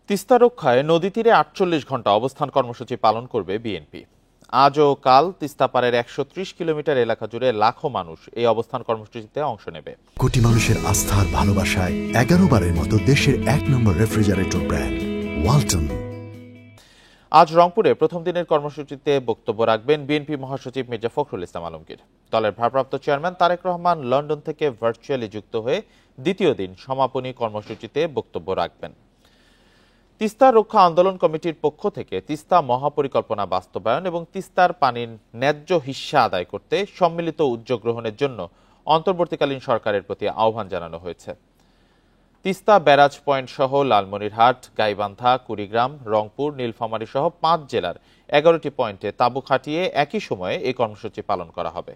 তিস্তা রক্ষায় নদী তীরে ৪৮ ঘণ্টা অবস্থান কর্মসূচি পালন করবে বিএনপি। আজ ও কাল তিস্তা পাড়ের ১৩০ কিলোমিটার এলাকা জুড়ে লাখো মানুষ এই অবস্থান কর্মসূচিতে অংশ নেবে। কোটি মানুষের আস্থার ভালোবাসায় ১১ বারের মতো দেশের ১ নম্বর রেফ্রিজারেটর ব্র্যান্ড ওয়ালটন। আজ রংপুরে প্রথম দিনের কর্মসূচিতে বক্তব্য রাখবেন বিএনপি মহাসচিব মির্জা ফখরুল ইসলাম আলমগীর। দলের ভারপ্রাপ্ত চেয়ারম্যান তারেক রহমান লন্ডন থেকে ভার্চুয়ালি যুক্ত হয়ে দ্বিতীয় দিন সমাপনী কর্মসূচিতে বক্তব্য রাখবেন। তিস্তা রক্ষা আন্দোলন কমিটির পক্ষ থেকে তিস্তা মহাপরিকল্পনা বাস্তবায়ন এবং তিস্তার পানির ন্যায্য হিস্যা আদায় করতে সম্মিলিত উদ্যোগ গ্রহণের জন্য অন্তর্বর্তীকালীন সরকারের প্রতি আহ্বান জানানো হয়েছে। তিস্তা ব্যারাজ পয়েন্ট সহ লালমনিরহাট, গাইবান্ধা, কুড়িগ্রাম, রংপুর, নীলফামারী সহ ৫ জেলার ১১টি পয়েন্টে তাঁবু খাটিয়ে একই সময়ে এই কর্মসূচি পালন করা হবে।